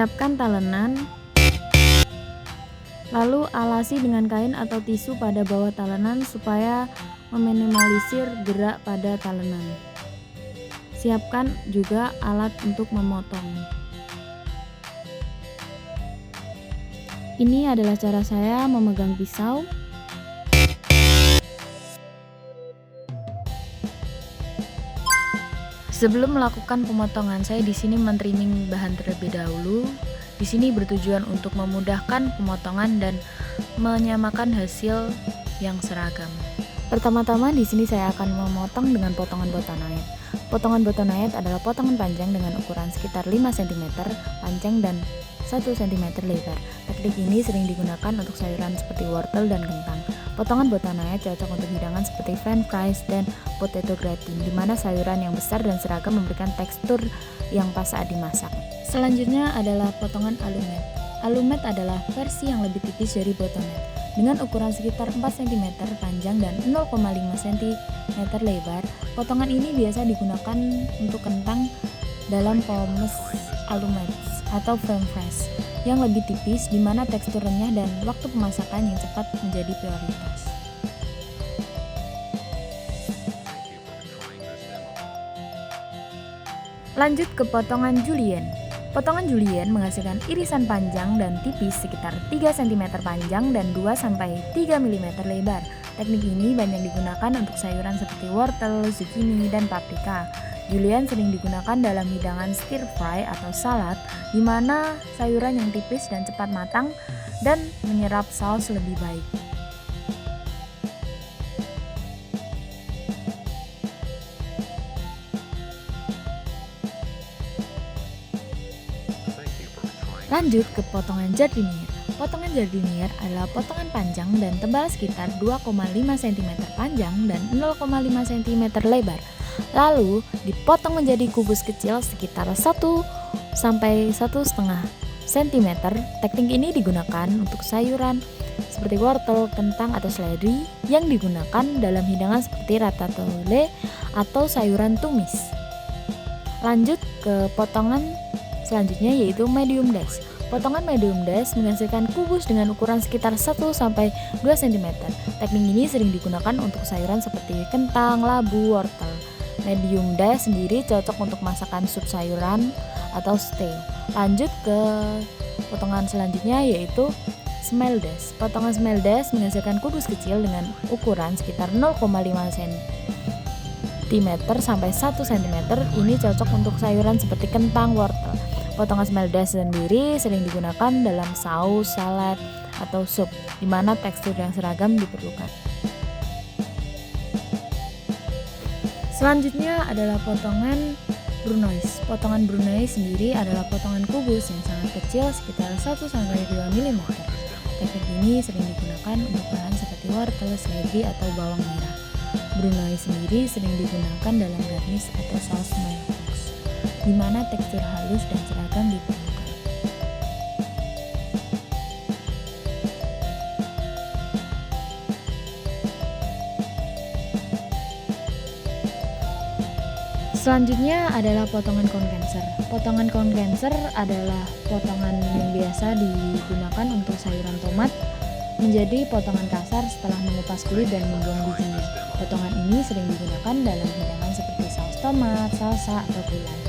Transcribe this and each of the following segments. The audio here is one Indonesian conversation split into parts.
Siapkan talenan, lalu alasi dengan kain atau tisu pada bawah talenan supaya meminimalisir gerak pada talenan. Siapkan juga alat untuk memotong. Ini adalah cara saya memegang pisau. Sebelum melakukan pemotongan, saya di sini men-trimming bahan terlebih dahulu. Di sini bertujuan untuk memudahkan pemotongan dan menyamakan hasil yang seragam. Pertama-tama di sini saya akan memotong dengan potongan botanite. Potongan botanite adalah potongan panjang dengan ukuran sekitar 5 cm panjang dan 1 cm lebar. Teknik ini sering digunakan untuk sayuran seperti wortel dan kentang. Potongan botanite cocok untuk hidangan seperti french fries dan potato gratin, di mana sayuran yang besar dan seragam memberikan tekstur yang pas saat dimasak. Selanjutnya adalah potongan alumet. Alumet adalah versi yang lebih tipis dari botanite, dengan ukuran sekitar 4 cm panjang dan 0,5 cm lebar. Potongan ini biasa digunakan untuk kentang dalam pomes alumet atau french fries yang lebih tipis, di mana tekstur renyah dan waktu pemasakan yang cepat menjadi prioritas. Lanjut ke potongan julienne. Potongan julienne menghasilkan irisan panjang dan tipis sekitar 3 cm panjang dan 2-3 mm lebar. Teknik ini banyak digunakan untuk sayuran seperti wortel, zucchini, dan paprika. Julienne sering digunakan dalam hidangan stir fry atau salad, di mana sayuran yang tipis dan cepat matang dan menyerap saus lebih baik. Lanjut ke potongan jardinier. Potongan jardinier adalah potongan panjang dan tebal sekitar 2,5 cm panjang dan 0,5 cm lebar. Lalu dipotong menjadi kubus kecil sekitar 1-1,5 cm. Teknik ini digunakan untuk sayuran seperti wortel, kentang, atau seledri yang digunakan dalam hidangan seperti ratatouille atau sayuran tumis. Lanjut ke potongan selanjutnya, yaitu medium dash. Potongan medium dash menghasilkan kubus dengan ukuran sekitar 1-2 cm. Teknik ini sering digunakan untuk sayuran seperti kentang, labu, wortel. Medium dash sendiri cocok untuk masakan sup sayuran atau stew. Lanjut ke potongan selanjutnya, yaitu small dash. Potongan small dash menghasilkan kubus kecil dengan ukuran sekitar 0,5 cm sampai 1 cm. Ini cocok untuk sayuran seperti kentang, wortel. Potongan small dash sendiri sering digunakan dalam saus, salad, atau sup, di mana tekstur yang seragam diperlukan. Selanjutnya adalah potongan brunoise. Potongan brunoise sendiri adalah potongan kubus yang sangat kecil sekitar 1-2 mm. Teknik ini sering digunakan untuk bahan seperti wortel, seledri, atau bawang merah. Brunoise sendiri sering digunakan dalam garnish atau saus mayonnaise, di mana tekstur halus dan seragam diperlukan. Selanjutnya adalah potongan condenser. Potongan condenser adalah potongan yang biasa digunakan untuk sayuran tomat menjadi potongan kasar setelah mengupas kulit dan membuang bijinya. Potongan ini sering digunakan dalam hidangan seperti saus tomat, salsa, atau gulai,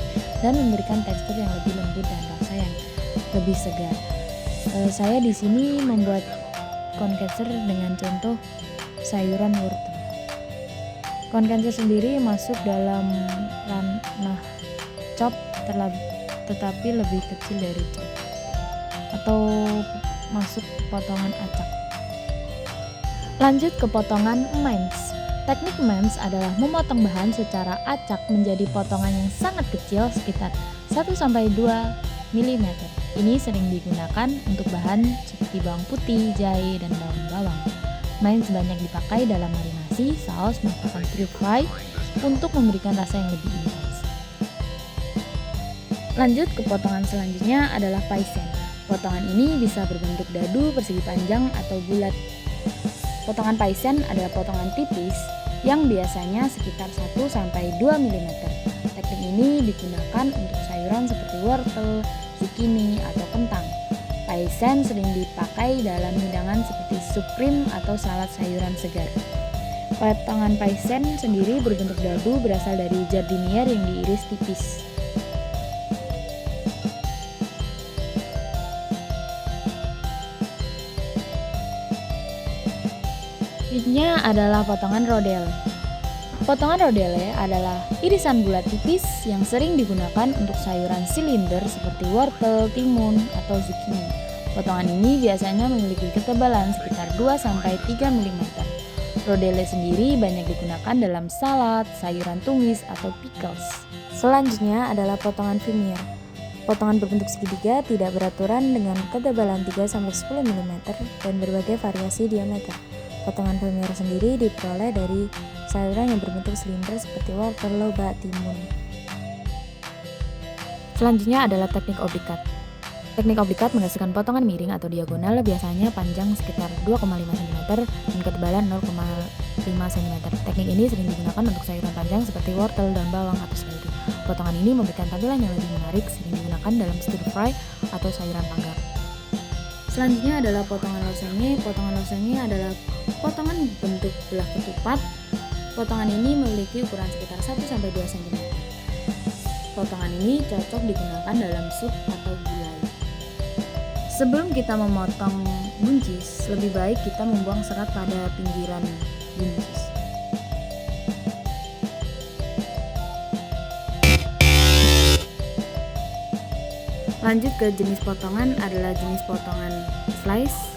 dan memberikan tekstur yang lebih lembut dan rasa yang lebih segar. Saya di sini membuat condenser dengan contoh sayuran wortel. Condenser sendiri masuk dalam ranah chop tetapi lebih kecil dari chop, atau masuk potongan acak. Lanjut ke potongan mince. Teknik mince adalah memotong bahan secara acak menjadi potongan yang sangat kecil sekitar 1-2 mm. Ini sering digunakan untuk bahan seperti bawang putih, jahe, dan daun bawang. Mince banyak dipakai dalam marinasi, saus, masakan stir fry untuk memberikan rasa yang lebih intens. Lanjut ke potongan selanjutnya adalah paisan. Potongan ini bisa berbentuk dadu, persegi panjang, atau bulat. Potongan paisan adalah potongan tipis yang biasanya sekitar 1-2 mm. Teknik ini digunakan untuk sayuran seperti wortel, zucchini, atau kentang. Paisan sering dipakai dalam hidangan seperti sup krim atau salad sayuran segar. Potongan paisan sendiri berbentuk dadu berasal dari jardinier yang diiris tipis. Selanjutnya adalah potongan rodelle. Potongan rodelle adalah irisan bulat tipis yang sering digunakan untuk sayuran silinder seperti wortel, timun, atau zucchini. Potongan ini biasanya memiliki ketebalan sekitar 2-3 mm. Rodelle sendiri banyak digunakan dalam salad, sayuran tumis, atau pickles. Selanjutnya adalah potongan Vermeer. Potongan berbentuk segitiga tidak beraturan dengan ketebalan 3-10 mm dan berbagai variasi diameter. Potongan Vermeer sendiri diperoleh dari sayuran yang berbentuk silinder seperti wortel, lobak, timun. Selanjutnya adalah teknik oblikat. Teknik oblikat menghasilkan potongan miring atau diagonal biasanya panjang sekitar 2,5 cm dan ketebalan 0,5 cm. Teknik ini sering digunakan untuk sayuran panjang seperti wortel, daun bawang, atau seledri. Potongan ini memberikan tampilan yang lebih menarik, sering digunakan dalam stir fry atau sayuran panggang. Selanjutnya adalah potongan lasagne. Potongan lasagne adalah potongan bentuk belah ketupat. Potongan ini memiliki ukuran sekitar 1-2 cm. Potongan ini cocok digunakan dalam sup atau gulai. Sebelum kita memotong buncis, lebih baik kita membuang serat pada pinggiran buncis. Lanjut ke jenis potongan adalah jenis potongan slice.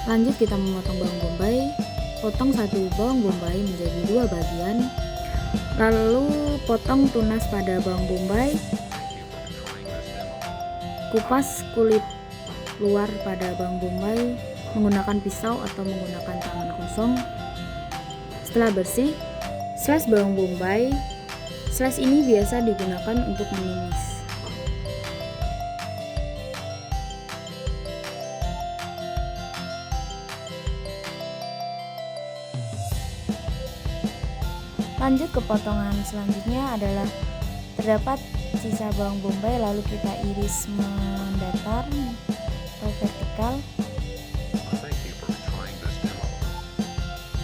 Lanjut kita memotong bawang bombay. Potong satu bawang bombay menjadi 2 bagian. Lalu potong tunas pada bawang bombay. Kupas kulit luar pada bawang bombay menggunakan pisau atau menggunakan tangan kosong. Setelah bersih, slice bawang bombay. Slice ini biasa digunakan untuk menumis. Lanjut ke potongan selanjutnya adalah terdapat sisa bawang bombay, lalu kita iris mendatar atau vertikal,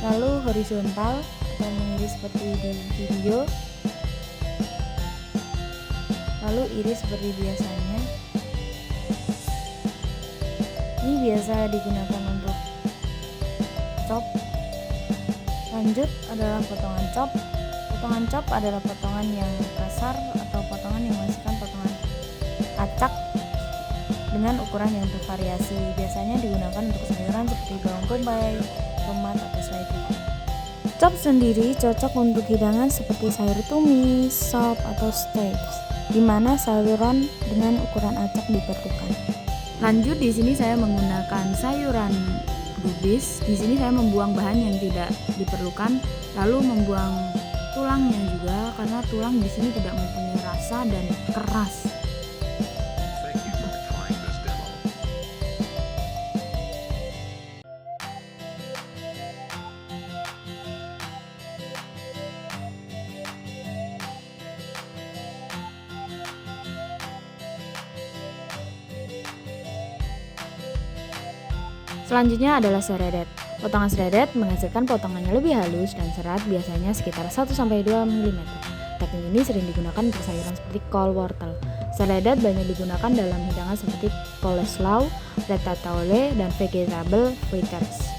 lalu horizontal atau mengiris seperti di video, lalu iris seperti biasanya. Ini biasa digunakan untuk chop. Lanjut adalah potongan chop. Potongan chop adalah potongan yang kasar atau potongan yang menghasilkan potongan acak dengan ukuran yang bervariasi. Biasanya digunakan untuk sayuran seperti bawang bombay, tomat, atau seledri. Chop sendiri cocok untuk hidangan seperti sayur tumis, sop, atau steaks, di mana sayuran dengan ukuran acak diperlukan. Lanjut, di sini saya menggunakan sayuran gubis. Di sini saya membuang bahan yang tidak diperlukan, lalu membuang tulangnya juga karena tulang di sini tidak mempunyai rasa dan keras. Selanjutnya adalah seredet. Potongan seredet menghasilkan potongannya lebih halus dan serat biasanya sekitar 1-2 mm. Teknik ini sering digunakan untuk sayuran seperti kol, wortel. Seredet banyak digunakan dalam hidangan seperti coleslaw, ratatouille, dan vegetable fritters.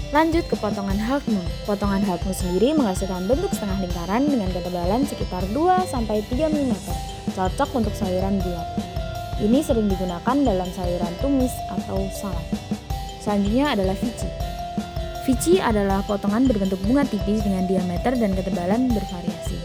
Lanjut ke potongan half moon. Potongan half moon sendiri menghasilkan bentuk setengah lingkaran dengan ketebalan sekitar 2-3 mm. Cocok untuk sayuran bulat. Ini sering digunakan dalam sayuran tumis atau salad. Selanjutnya adalah vici. Vici adalah potongan berbentuk bunga tipis dengan diameter dan ketebalan bervariasi.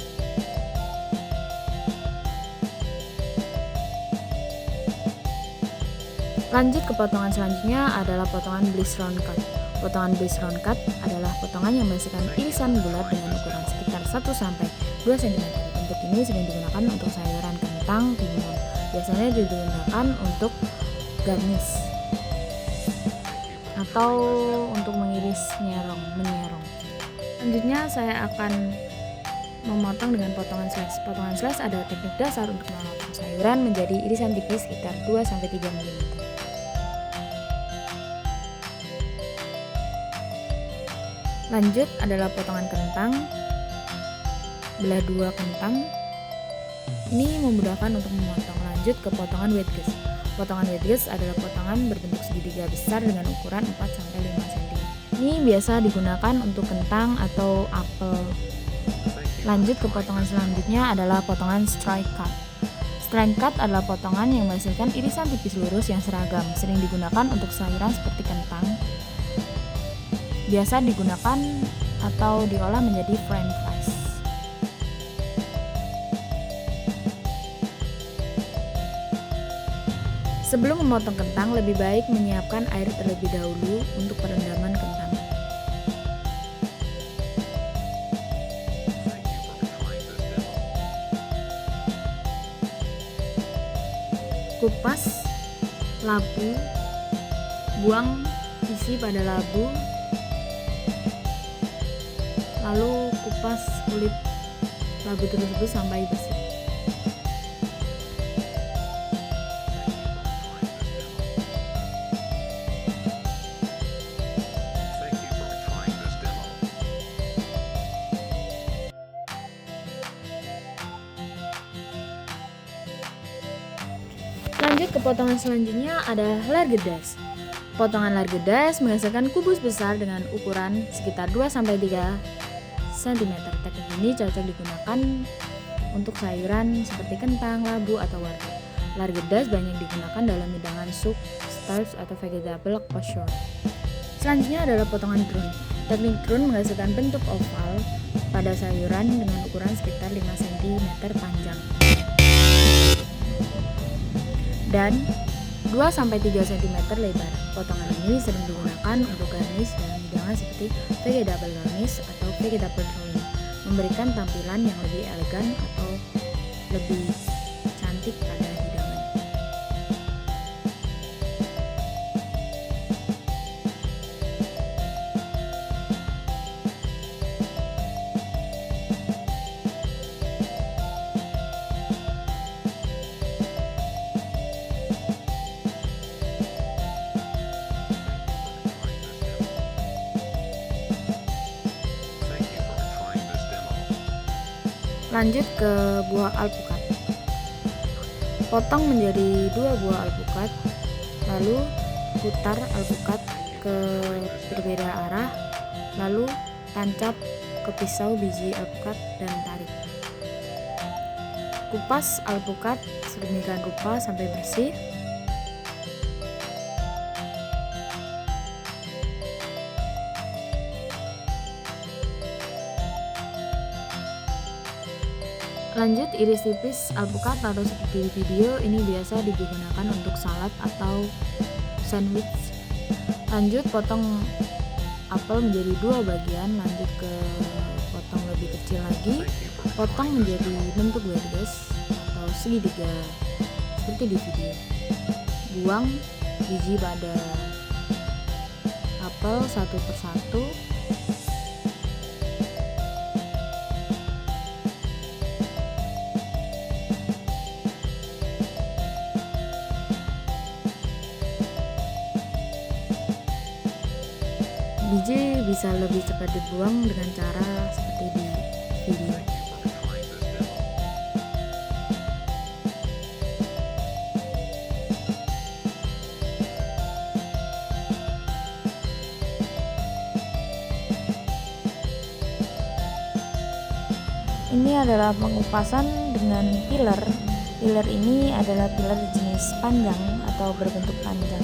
Lanjut ke potongan selanjutnya adalah potongan bliss round cut. Potongan bliss round cut adalah potongan yang menghasilkan irisan bulat dengan ukuran sekitar 1-2 cm. Bentuk ini sering digunakan untuk sayuran kentang, timun, biasanya digunakan untuk garnish atau untuk mengiris menyerong. Selanjutnya saya akan memotong dengan potongan slice. Potongan slice adalah teknik dasar untuk memotong sayuran menjadi irisan tipis sekitar 2-3 mm. Lanjut adalah potongan kentang. Belah 2 kentang. Ini memudahkan untuk memotong. Lanjut ke potongan wedges. Potongan wedges adalah potongan berbentuk segitiga besar dengan ukuran 4-5 cm. Ini biasa digunakan untuk kentang atau apel. Lanjut ke potongan selanjutnya adalah potongan strike cut. Strike cut adalah potongan yang menghasilkan irisan tipis lurus yang seragam, sering digunakan untuk sayuran seperti kentang. Biasa digunakan atau diolah menjadi french fries. Sebelum memotong kentang, lebih baik menyiapkan air terlebih dahulu untuk perendaman kentang. Kupas labu, buang isi pada labu, lalu kupas kulit labu tersebut sampai bersih. Lanjut ke potongan selanjutnya ada largedas. Potongan largedas menghasilkan kubus besar dengan ukuran sekitar 2-3 cm. Teknik ini cocok digunakan untuk sayuran seperti kentang, labu, atau wortel. Largedas banyak digunakan dalam hidangan sup, stews, atau vegetable kosher. Selanjutnya adalah potongan drone. Teknik drone menghasilkan bentuk oval pada sayuran dengan ukuran sekitar 5 cm panjang dan 2-3 cm lebar. Potongan ini sering digunakan untuk garnish dalam hidangan seperti vegetable garnish atau vegetable drawing, memberikan tampilan yang lebih elegan atau lebih cantik pada hidangan. Lanjut ke buah alpukat. Potong menjadi 2 buah alpukat, lalu putar alpukat ke berbeda arah, lalu tancap ke pisau biji alpukat dan tarik. Kupas alpukat sedemikian rupa sampai bersih. Lanjut iris tipis alpukat atau seperti di video ini biasa digunakan untuk salad atau sandwich. Lanjut potong apel menjadi 2 bagian, lanjut ke potong lebih kecil lagi, potong menjadi bentuk wedges atau segitiga seperti di video. Buang biji pada apel satu persatu. Biji bisa lebih cepat dibuang dengan cara seperti di video. Ini adalah pengupasan dengan peeler. Peeler ini adalah peeler jenis panjang atau berbentuk panjang.